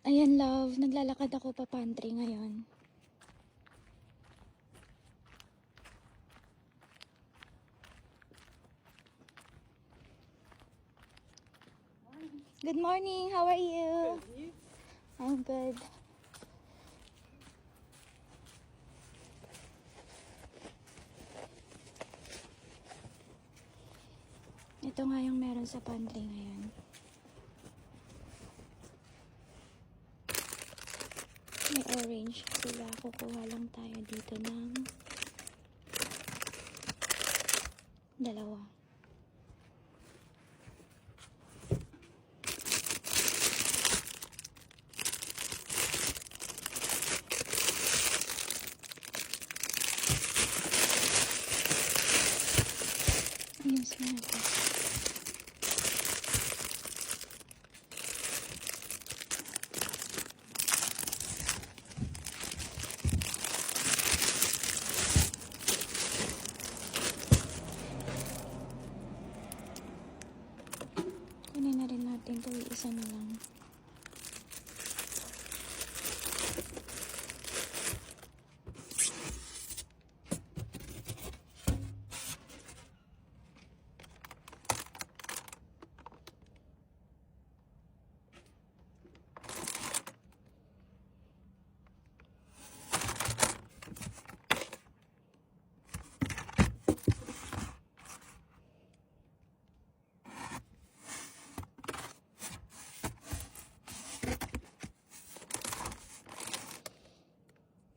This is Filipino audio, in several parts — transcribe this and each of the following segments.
Ayan, love. Naglalakad ako pa pantry ngayon. Good morning. How are you? Good, you? I'm good. Ito nga yung meron sa pantry ngayon. May orange sila. Kukuha lang tayo dito ng dalawa. Ayos na ito. Kunin na rin natin ito. Isa na lang.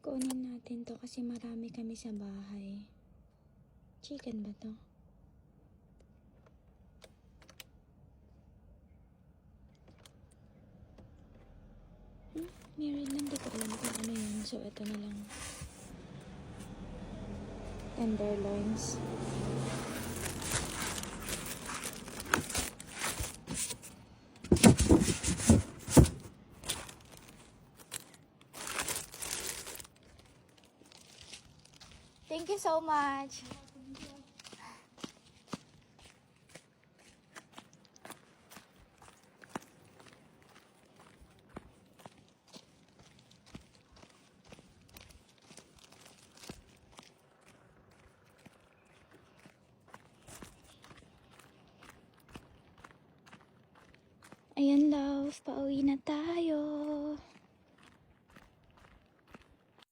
Kunin natin to kasi marami kami sa bahay. Chicken ba to? Meron lang, di ko alam kung ano yun. So, ito na lang. Tenderloins. Thank you so much. Ayan, love. Pauwi na tayo.